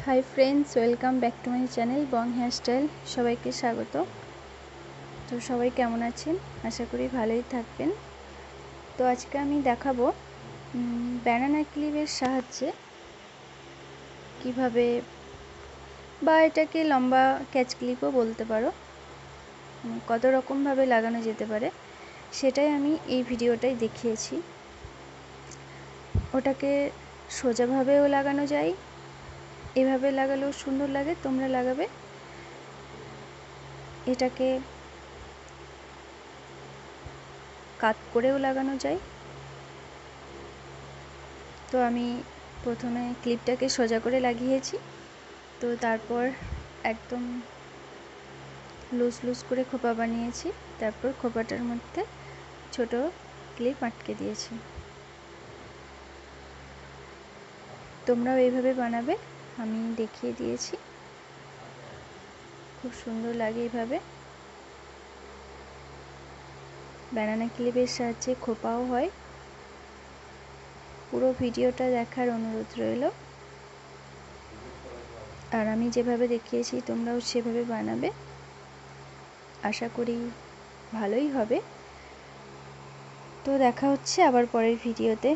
Hi friends, welcome back to my channel Bong hairstyle. সবাইকে স্বাগত। তো সবাই কেমন আছেন? আশা করি ভালোই থাকবেন। তো আজকে আমি দেখাবো ব্যানানা ক্লিপের সাহায্যে কিভাবে, বা এটাকে লম্বা ক্যাচ ক্লিপও বলতে পারো, কত রকমভাবে লাগানো যেতে পারে সেটাই আমি এই ভিডিওটাই দেখিয়েছি। ওটাকে সোজাভাবেও লাগানো যায়, এভাবে লাগালেও সুন্দর লাগে, তোমরা লাগাবে। এটাকে কাত করেও লাগানো যায়। তো আমি প্রথমে ক্লিপটাকে সোজা করে লাগিয়েছি, তো তারপর একদম লুজ লুজ করে খোপা বানিয়েছি, তারপর খোপাটার মধ্যে ছোট ক্লিপ আটকে দিয়েছি। তোমরাও এইভাবে বানাবে, আমি দেখিয়ে দিয়েছি। খুব সুন্দর লাগে এইভাবে। ব্যানানা ক্লিপের সাহায্যে খোপাও হয়। পুরো ভিডিওটা দেখার অনুরোধ রইল। আর আমি যেভাবে দেখিয়েছি তোমরাও সেভাবে বানাবে, আশা করি ভালোই হবে। তো দেখা হচ্ছে আবার পরের ভিডিওতে।